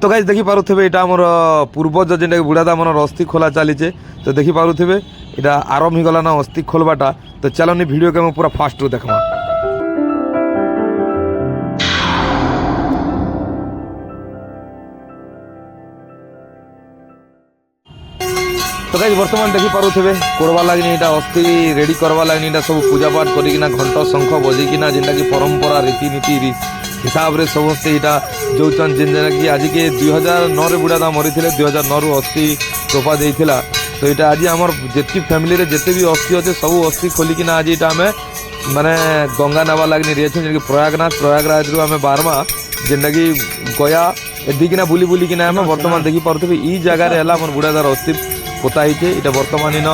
তো গাইজ দেখিপারে এটা আমার পূর্বজ যেটা বুড়াদা মনের অস্থি খোলা চালিছে। তো দেখিপারে এটা আরম্ভ হয়ে গলা না অস্থি খোলবাটা। তো চলনি ভিডিওকে আমি পুরা ফাস্টরু দেখমা। তো গাইজ বর্তমান দেখিপারে করবা লাগনি এটা অস্থি রেডি করবা লাগনি এটা সব পূজা পাঠ করিকিনা ঘণ্ট শঙ্খ বজিকিনা যেটা কি পরম্পরা রীতিনীতি হিসাবে সমস্তে এটা যাচ্ছেন যেটাকি আজকে 2009 বুড়াদা মরিলে 2009 অস্থি তোপা দিয়েছিল। তো এটা আজ আমার যেতকি ফ্যামিলি যেতে বি অস্থি আছে সবু অস্থি খোলিকিনা আজ এটা আমি মানে গঙ্গা নেওয়া লাগনি রয়েছে যেটাকি প্রয়াগরাজরু আমি বারমা যেটাকি গয়া এদিকিনা বুলি বুলিকিনা আমি বর্তমান দেখিপারে এই জায়গায় হল আমার বুড়াদার অস্থি পোতা হয়েছে। এটা বর্তমান ইন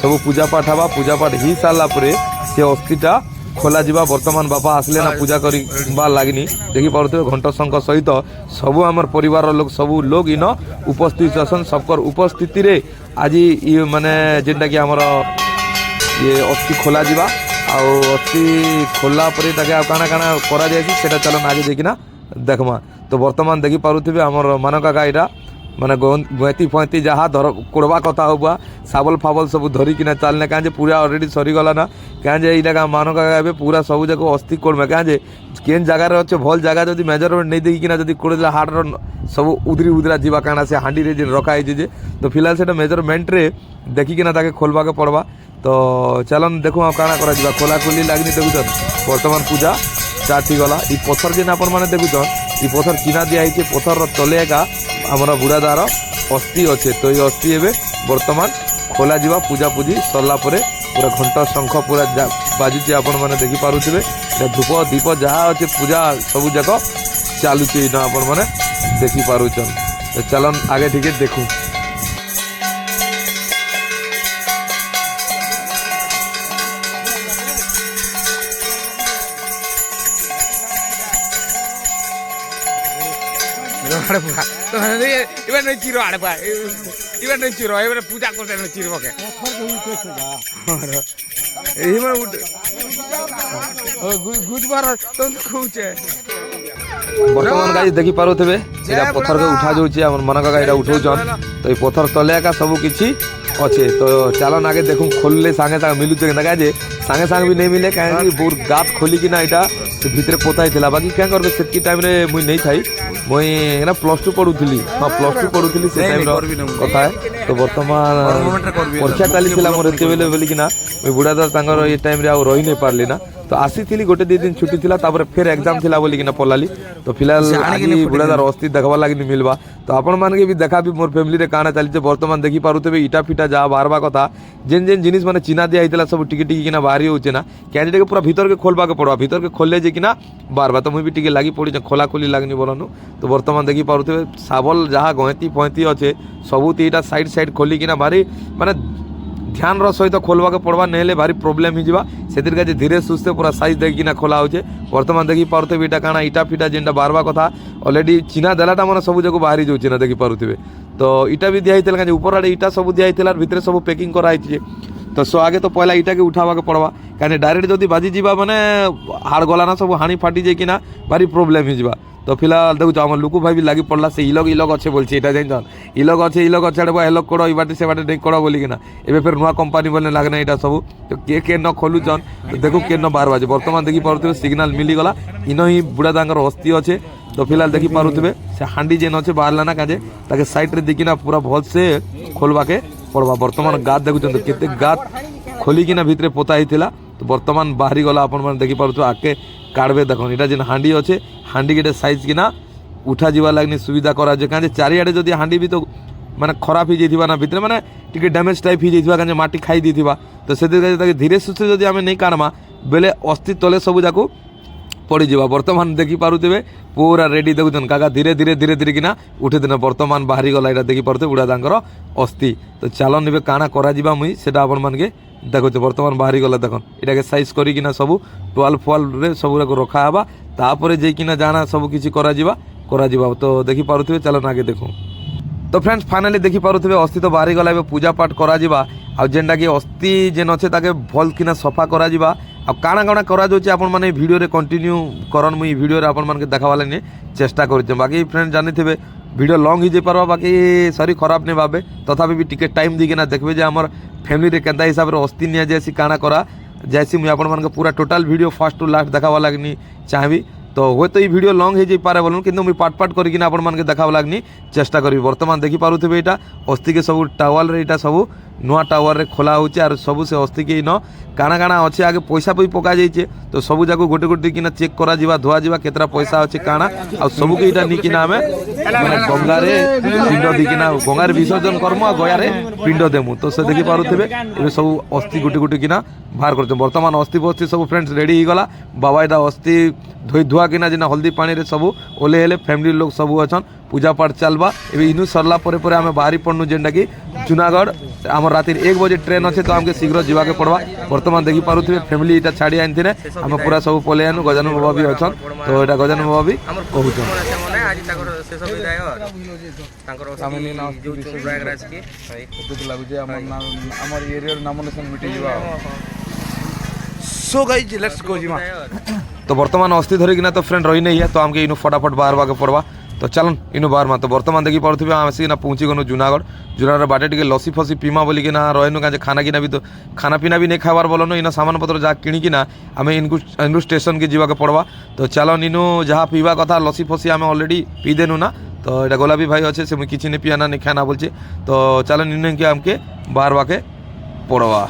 সবু পূজা পাঠ হবা পূজা পাঠ হয়ে সারা পরে সে অস্থিটা খোলা যা। বর্তমান বাপা আসলে না পূজা করা লাগনি দেখিপারে ঘণ্ট শঙ্খ সহিত সবু আমার পরিবার লোক সবু লোক ইন উপস্থিত অছন সবকর উপস্থিতি আজ মানে যেটা কি আমার অস্থি খোলা যা। অস্থি খোলা পরে তাকে কাଣା কাଣା করা যাই সেটা চলন আগে দেখিনা দেখমা। তো বর্তমান দেখিপারে আমার মান কাকা এটা মানে গঁতি ফঁতি যাহা ধর করবা কথা হবা শাবল ফাবল সব ধরিকিনা চালনে কাঁ যে পুরা অলরেডি সরিগলা না কাঁ যে এইটা মান কাকা এবে পুরা সবু যাক অস্থি করবে কাঁ যে কেন জায়গার হচ্ছে ভাল জায়গা যদি মেজরমেন্ট নেই দেখিকিনা যদি করে দিলে হাটর সব উদরা যা কাଣା সে হাঁড়িরে যে রখা হয়েছে যে। তো ফিলহাল সেটা মেজরমেন্টরে দেখিকিনা তাকে খোলবাকে পড়বা। তো চলন দেখুন কাଣା করা যা খোলাখুলি লাগনি দেখুন বর্তমান পূজা স্টার্ট হয়ে গলা। এই পথর যে আপন মানে দেখুন এই পথর চিহ্ন দিয়া হয়েছে পথর তলে একা আমার বুড়াদার অস্থি আছে। তো এই অস্থি এবে বর্তমান খোলা যা পূজা পূজি সরলা পরে পুরা ঘণ্ট শঙ্খ পুরা বাজুছে আপন মানে দেখিপারে ধূপ দীপ যাহা আছে পূজা সবু যাক চালুছে না আপন মানে দেখিপারুছন। তো চলন আগে থেকে দেখু। এবার নয় চির আড়ে পা এবার নয় চির এবার পূজা করতে নয় চিরবকে এইবার উঠে গুজবার তো খুঁজছে। বর্তমান গাড়ি দেখিপারে এটা পথরকে উঠা যাচ্ছে আমার মনে কাকা এটা উঠাউছন। তো এই পথর তলে একা সবু কিছু অছে। তো চালন আগে দেখুন খোললে সাঙ্গে সাঙ্গে মিলুছে কিনা কাজে সাঙ্গে সাঙ্গে বি নেই মিলে কাঁ বহুত গাত খোলিকিনা এটা ভিতরে পোতাই লা। বাকি কেন করবে সেতকি টাইমে মুই নেই থাই মুই এটা +2 পড়ুলি। হ্যাঁ +2 পড়ুলি সে টাইম কথা। তো বর্তমান পরীক্ষা চালিছিল আমার এতবেলে বলিকিনা মুই বুড়াদার তাঙ্কর এই টাইমে আর রহি নেই পারলি না। তো আসিলি গোটে 2 দিন ছুটি লা তারপরে ফের এক্সাম লা বলিকিনা পড়ালি। তো ফিলহাল বুড়াদার অস্থি দেখবা লাগনি মিলবা। তো আপন মানকে বি দেখাবি মোর ফ্যামিলি কাଣା চালিছে বর্তমান দেখিপারে ইটা ফিটা যা বারবা কথা যেন যেন জিনিস মানে চিহ্না দিয়া হয়েছিল সব টিকি টিকি কিনা বাহারি হচ্ছে না ক্যাঁজিটাকে পুরা ভিতরকে খোলবাকে পড়বা ভিতরকে খোললে যে কিনা বারবা। তো মুই বি টিকে লাগি পড়িছে খোলাখুলি লাগনি বলনু। তো বর্তমান দেখিপারে শাবল যাহা গঁতি ফঁতি আছে সবুতে এটা সাইড সাইড খোলি কিনা ভারি মানে ধ্যানর সহিত খোলবাকে পড়বা নেলে ভারি প্রোবলেম হয়ে যা। সেদিন কাছে ধীরে সুস্থে পুরা সাইজ দেখিকিনা খোলা হচ্ছে। বর্তমান দেখিপারে এটা কাଣା ইটা ফিটা যেটা বারবা কথা অলরেডি চিহ্না দেলাটা মানে সবু যাক বাহারি যাচ্ছে না দেখিপারে। তো ইটা বি দিয়া হয়েছিল কাজে উপর আড়ে ইটা সবু দিয়া হয়েছিল আর ভিতরে সবু প্যাকিং করা হয়েছে। তো আগে তো পয়লা ইটাকে উঠাবাকে পড়বা কারণ ডাইরেক্ট যদি বাজি যা মানে হাড় গলা না সব হাঁড়ি ফাটি যায় কিনা ভারি প্রোবলেম হয়ে যা। তো ফিলহাল দেখুছ আমার লুকু ভাই বি লাগি পড়লা সে ইলগ আছে বলছে এটা জানছন ইলগ আছে আড়ে এলগ করো এই বাটে সে বাটে নেই করো বলি কিনা এবার ফের নূয়া কোম্পানি বলে লাগে না এটা সবু। তো কে ন খোলুছন তো দেখু কে ন বার বাজে বর্তমান দেখিপারে সিগনাল মিলিগলা ইনহি বুড়া দাঙ্গর অস্থি আছে। তো ফিলহাল দেখিপারে সে হাঁড়ি যেন আছে বাহারলা না কাজে তাকে সাইডরে দিকিনা পুরা ভলসে খোলবাকে পড়বা। বর্তমান গাত দেখুছেন তো কেতে গাত খোলিকিনা ভিতরে পোতা হয়েছিল। তো বর্তমান বাহারি গলা আপন মানে দেখিপারে আগে কাটবে দেখুন এটা যেন হাঁড়ি আছে হাঁড়ি কেটে সাইজ কিনা উঠা যা লাগনি সুবিধা করা যায় কারণ চারিআড়ে যদি হাঁড়ি বি তো মানে খারাপ হয়ে যাইবা না ভিতরে মানে টিকে ড্যামেজ টাইপ হয়ে যাইবা কারণ মাটি খাই দিয়েছিবা। তো সেদিন কাছে তাকে ধীরে সুস্থে যদি আমি নেই কাটমা বেলে অস্থি তলে সবু যাক পড়ি যা। বর্তমান দেখিপারে পুরা রেডি দেখুন কাকা ধীরে ধীরে ধীরে ধীরে কিনা উঠে দিন বর্তমান বাহারি গলা এটা দেখিপারে বুড়া দাঙ্কর অস্থি। তো চালন নিবে কাଣା করা যা মুই সেটা আপন মানকে দেখুছে বর্তমান বাহারি গলা দেখুন এটাকে সাইজ করি কিনা সবু টোয়াল ফোয়ালে সবু রখা হবা তারপরে যে কিনা জানা সবু কিছু করা যা। তো দেখিপারে চালন আগে দেখুন। তো ফ্রেন্ডস ফাইনালি দেখি পারুথিবে অস্থি তো বাহারি গলা এবে পূজা পাঠ করা যা আর যেটা কি অস্থি যেন আছে তাকে ভাল কিনা সফা করা যা আর কাଣା কাଣା করা যাচ্ছে আপন মানে ভিডিওরে কন্টিনিউ করন মুই ভিডিওরে আপন মানে দেখাবার লাগি চেষ্টা করছে বাকি ফ্রেন্ড জানিথিবে ভিডিও লং হয়ে যাই পারবা বাকি সরি খারাপ নেই ভাবে তথাপি বি টিকে টাইম দিকিনা দেখবে যে আমার ফ্যামিলি কেন্তা হিসাবে অস্থি নিয়ে যাইছি কাଣା করা যাইছি মুই আপন মানে পুরা total video first to last দেখাবার লাগনি চাহিবি তো হয়তো এই ভিডিও লং হয়ে যাই পারে বলুন কিন্তু মুই পার্ট পার্ট করিকিনা আপন মানে দেখাবার লাগনি চেষ্টা করবি বর্তমান দেখি পারুথিবে এটা অস্থিকে সবু টাওয়ালরে এটা সবু নূয়া টাওয়ারে খোলা হচ্ছে আর সবু সে অস্থিকে ইন কাଣା কাଣା অছে আগে পয়সা পই পকা যাইছে তো সবু যাকে গোটে গোটে কিনা চেক করা যা ধোয়া যা কেতরা পয়সা আছে কাଣା আর সবুকে এটা নিকিনা আমি মানে গঙ্গারে পিণ্ড দিকিনা গঙ্গার বিসর্জন কর্ম আর গয়ারে পিণ্ড দেমু তো সে দেখি পারুথিবে এবে সবু অস্থি গোটে গোটে কিনা বাহার করছে বর্তমান অস্থি বস্তি সবু ফ্রেন্ডস রেডি হয়ে গলা বাবা এটা অস্থি ধোই ধোয়া কিনা যেন হলদি পানিরে সবু ওলে হেলে ফ্যামিলির লোক সবু অছন পূজা পাঠ চালবা এবে ইনু সরলা পরে পরে আমি বাহারি পড়নু যেটা কি জুনাগড় আমার রাতের 1 বজে ট্রেন আছে তো আমাকে শীঘ্র যাওয়াকে পড়বা বর্তমান দেখি পারুথিবে ফ্যামিলি এটা ছাড়ি আনথিনে আমি পুরা সব পলে আনু গজানু বাবা বি অছন তো এটা গজানু বাবা বি কহুছন আজ তাଙ୍କର ଶେଷ ବିଦାୟ ତାଙ୍କର ଯୋଉ ପ୍ରୟାଗରାଜ କି ଲାଗୁଛି ଆମର ଏରିଆର ନାମୋନେସନ ମିଟିଯିବା সো গাইজ লেটস গো জিমা তো বর্তমান অস্থি ধরিকিনা তো ফ্রেন্ড রহি নেই তো আমাকে ইনু ফটাফট বাহারবাকে পড়বা তো চলুন ইনু বাহারমা তো বর্তমান দেখি পারুথিবে আসিকিনা পৌঁছি গনু জুনাগড় বাটে টিকে লসি ফসি পিমা বলিকিনা রহনু কাজে খানা কিনা বি তো খানা পিনা বি নেই খাবার বলনো ইনা সামান পত্র যা কিনিকিনা আমি ইনু স্টেশন কে যাওয়াকে পড়বা তো চলুন ইনু যাহা পিবা কথা লসি ফসি আমি অলরেডি পি দেনু না তো এটা গোলাপি ভাই আছে সে কিছু নেই পিয়া না নেই খানা বলছে তো চলুন ইনু আমাকে বাহারবাকে পড়বা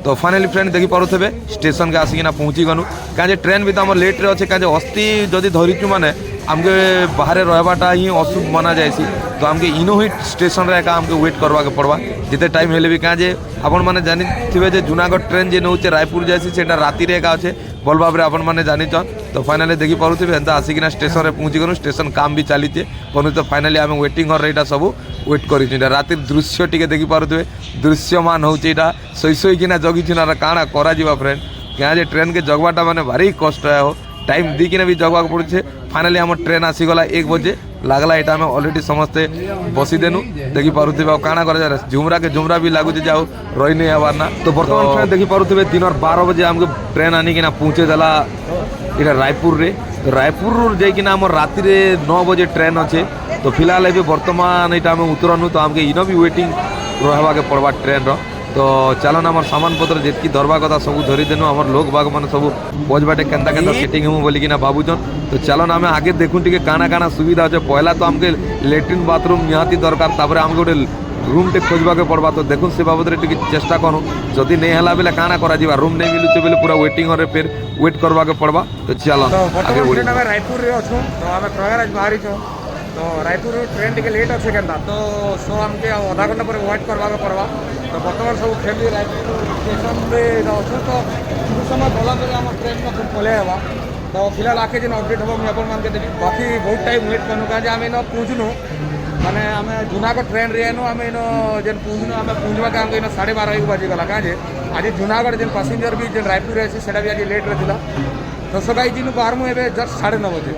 তো ফাইনালি ফ্রেন্ড দেখি পারুথিবে স্টেশন কে আসিকিনা পৌঁছি গনু কাজে ট্রেন বি তো আমার লেট্রে আছে কাজে অস্থি যদি ধরিছু মানে আমাকে বাহারে রহবাটা হি অশুভ মানা যাইছি তো আমাকে ইনো হি স্টেশন একা আমাকে ওয়েট করবাকে পড়বা যেতে টাইম হেলে বি কাজে আপন মানে জানিথিবে যে জুনাগড় ট্রেন যে নৌছে রায়পুর যাইছি সেটা রাতিরে একা আছে বল ভাবে আপন মানে জানিছন তো ফাইনালি দেখি পারুথিবে এন্তা আসিকিনা স্টেশনে পৌঁছি গনু স্টেশন কাম বি চালিছে পরে তো ফাইনালি আমি ওয়েটিং হর এটা সবু ওয়েট করিছি এটা রাতের দৃশ্য টিকে দেখি পারুথিবে দৃশ্যমান হচ্ছে এটা শৈ শৈ কিনা জগিছি না কাଣା করা যা ফ্রেন্ড क्या जे ट्रेन के जगवाटा मैंने भारी कष्ट है हो टाइम दी कि भी जगवा पड़े फाइनाली आम ट्रेन आसीगला 1 बजे लगला यहाँ आम अलरेडी समस्ते बसी देनु देखी पारे काଣା कर झुमरा के झुमरा भी लगुचे जाओ रही नहीं हबार ना तो बर्तमान फ्रेंड देखी पारे दिन 12 बजे आमको ट्रेन आनिकिना पहुँचे देला इटा रायपुर रे तो रायपुर जाइकिना आम राति 9 बजे ट्रेन अच्छे तो फिलहाल ये बर्तमान यहाँ आम उतरनु तो आमके इन भी वेटिंग रहा के पड़वा ट्रेन रो तो चलन आम सामान पत्र जितकी धरवा कथा सब धरीदेनु आम लोक बाग मान सब बज बाटे केन्ता केन्ता सेटिंग हम बोलिकिना भावुचन तो चलन आम आगे देखूँ टी काଣା काଣା सुविधा अच्छे पहला तो आमके लैट्रिन बाथरूम निहाती दरकार तापर आमके गोटे रूम टे खोजवा के पड़वा तो देखूँ से बाबद टी चेष्टा करूँ जदि नहीं है बेले काଣା करा रूम नहीं मिलुचे बेले पूरा वेटिंग और फिर वेट करवा के पड़वा तो चलन आगे बढ़ी रायपुर रे अच्छु तो आम प्रयागराज बाहरी तो रायपुर ट्रेन टिके लेट अच्छे केन्ता तो सो आमके आधा घंटा पर वेट करवा के पड़वा तो बर्तमान सब फैमिली रायपुर स्टेशन में अच्छे तो कुछ समय गला आम ट्रेन में सब पलि हवा तो फिलहाल आके जो अपडेट हम मुझे अपन देवी बाकी बहुत टाइम वेट करूँ क्या आम इन पहुँचनु माने आम जूनागढ़ ट्रेन रेनु आम इन जेन पहुँचनु आम पहुँचवा के आमको इन 12:30 बजीगला क्या आज जूनागढ़ जेन पैसेंजर भी जेन रायपुर है भी आज लेट रहा तो सो गाइस जिन बाहर मुझे जस्ट 9:30 बजे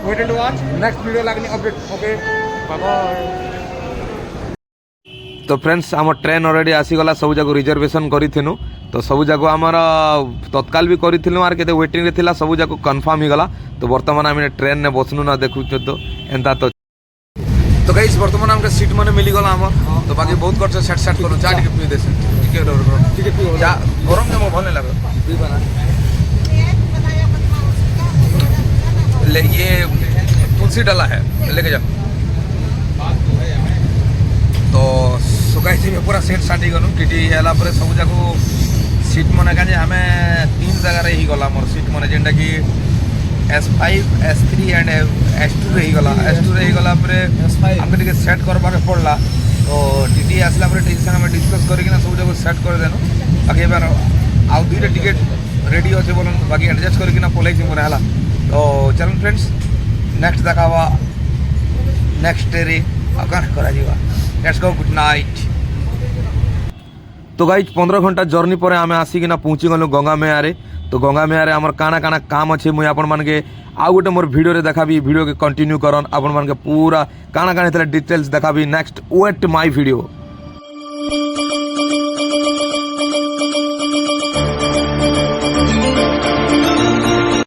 wait and watch next video लगनी अपडेट ओके बाय तो फ्रेंड्स आम ट्रेन अलरेडी आसीगला सब जाक रिजर्वेशन करूँ तो सब जाक आमर तत्काल भी करूँ आर के वेटिंग थिला सब जाक कन्फर्म हो गला तो बर्तमान आम ट्रेन ने बसनु ना देखु तो एंता तो गाइस बर्तमान आमके सीट माने मिली गला आमर तो बाकी बहुत कष्ट सेट सेट करू चा टिके पी देसे टिके जा गरम में भल नहीं लगे ले ये तुलसी डाला है लेके जा तो सुगाई थी पूरा सेट साटी गनु टीटी हैला पर सब जाको सीट मने काजे हमें 3 जगह रे ही गला मोर सीट मने जेंडा की S5 S3 एंड S2 रे ही गला S2 रे ही गला पर हमके टिके सेट करबा के पड़ला तो टीटी आसला पर टीटी संग में डिस्कस करी ना सब जाको सेट कर देनु बाकी बार आउ दुईटा टिकट रेडी होचे बोलन बाकी एडजस्ट करी ना पलाई छी मोर हैला तो चलन फ्रेंड्स नेक्स्ट देखावा नेक्स्ट रे अकान करा जीवा लेट्स गो गुड नाइट তো গাইজ 15 ঘন্টা জর্নি পরে আমি আসিকিনা পৌঁছি গলু গঙ্গা মেয়ারে। তো গঙ্গা মেয়ারে আমার কাଣା কাଣା কাম আছে মুই ଆପଣମାନଙ୍କୁ ଆଉ ଗୋଟେ ମୋର ଭିଡ଼ିଓରେ ଦେखाବି। ଭିଡ଼ିଓକେ କଣ୍ଟିନ୍ୟୁ କରନ୍ ଆପଣମାନଙ୍କୁ ପୁରା କାଣା କାଣା ହେଥିଲା ଡିଟେଲ୍ସ ଦେखाବି ନେକ୍ସଟ ୱେଟ୍ ମାଇ ଭିଡ଼ିଓ।